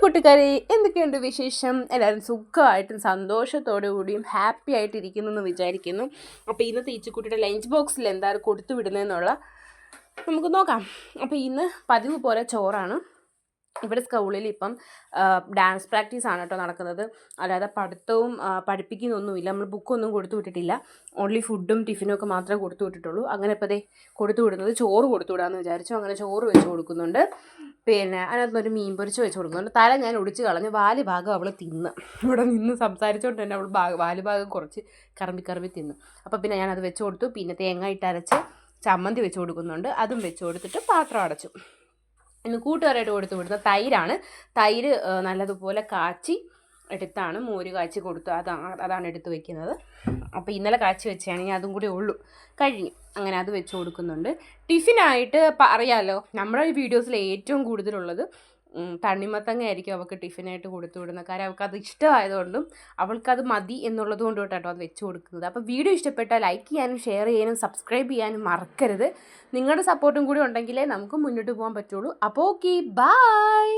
കൂട്ടുകാരെ, എന്തൊക്കെയുണ്ട് വിശേഷം? എല്ലാവരും സുഖമായിട്ടും സന്തോഷത്തോടു കൂടിയും ഹാപ്പി ആയിട്ടിരിക്കുന്നു എന്ന് വിചാരിക്കുന്നു. അപ്പോൾ ഇന്നത്തെ ഈച്ചക്കുട്ടിയുടെ ലഞ്ച് ബോക്സിൽ എന്താണ് കൊടുത്തു വിടുന്നതെന്നുള്ള നമുക്ക് നോക്കാം. അപ്പോൾ ഇന്ന് പതിവ് പോലെ ചോറാണ്. ഇവിടെ സ്കൂളിൽ ഇപ്പം ഡാൻസ് പ്രാക്ടീസാണ് കേട്ടോ നടക്കുന്നത്. അല്ലാതെ പഠിത്തവും പഠിപ്പിക്കുന്നൊന്നുമില്ല. നമ്മൾ ബുക്കൊന്നും കൊടുത്തു വിട്ടിട്ടില്ല. ഓൺലി ഫുഡും ടിഫിനും ഒക്കെ മാത്രമേ കൊടുത്തു വിട്ടിട്ടുള്ളൂ. അങ്ങനെ ഇപ്പോൾ കൊടുത്തു വിടുന്നത് ചോറ് കൊടുത്തു വിടാമെന്ന് വിചാരിച്ചു. അങ്ങനെ ചോറ് വെച്ച് കൊടുക്കുന്നുണ്ട്. പിന്നെ അതിനകത്തൊരു മീൻ പൊരിച്ച് വെച്ച് കൊടുക്കുന്നുണ്ട്. തല ഞാൻ ഒടിച്ച് കളഞ്ഞ് വാല് ഭാഗം അവൾ തിന്ന്. ഇവിടെ നിന്ന് സംസാരിച്ചുകൊണ്ട് തന്നെ അവൾ വാല് ഭാഗം കുറച്ച് കറമ്പി തിന്നു. അപ്പോൾ പിന്നെ ഞാനത് വെച്ച് കൊടുത്തു. പിന്നെ തേങ്ങ ഇട്ടരച്ച് ചമ്മന്തി വെച്ച് കൊടുക്കുന്നുണ്ട്. അതും വെച്ച് കൊടുത്തിട്ട് പാത്രം അടച്ചു. ഇന്ന് കൂട്ടുകാരായിട്ട് കൊടുത്തു വിടുന്ന തൈരാണ്. തൈര് നല്ലതുപോലെ കാച്ചി എടുത്താണ് മോര് കാച്ചി കൊടുത്തു. അതാണ് എടുത്ത് വയ്ക്കുന്നത്. അപ്പോൾ ഇന്നലെ കാച്ചി വെച്ചാണെങ്കിൽ അതും കൂടി ഉള്ളൂ, കഴിഞ്ഞു. അങ്ങനെ അത് വെച്ച് കൊടുക്കുന്നുണ്ട്. ടിഫിനായിട്ട് അറിയാമല്ലോ, നമ്മുടെ ഈ വീഡിയോസിൽ ഏറ്റവും കൂടുതലുള്ളത് തണ്ണിമത്തങ്ങ ആയിരിക്കും അവൾക്ക് ടിഫിനായിട്ട് കൊടുത്തു വിടുന്നത്. കാര്യം അവൾക്കത് ഇഷ്ടമായതുകൊണ്ടും അവൾക്കത് മതി എന്നുള്ളത് കൊണ്ട് കേട്ടോ അത് വെച്ച് കൊടുക്കുന്നത്. അപ്പോൾ വീഡിയോ ഇഷ്ടപ്പെട്ടാൽ ലൈക്ക് ചെയ്യാനും ഷെയർ ചെയ്യാനും സബ്സ്ക്രൈബ് ചെയ്യാനും മറക്കരുത്. നിങ്ങളുടെ സപ്പോർട്ടും കൂടി ഉണ്ടെങ്കിലേ നമുക്ക് മുന്നോട്ട് പോകാൻ പറ്റുള്ളൂ. അപ്പോൾ ഓക്കെ, ബൈ.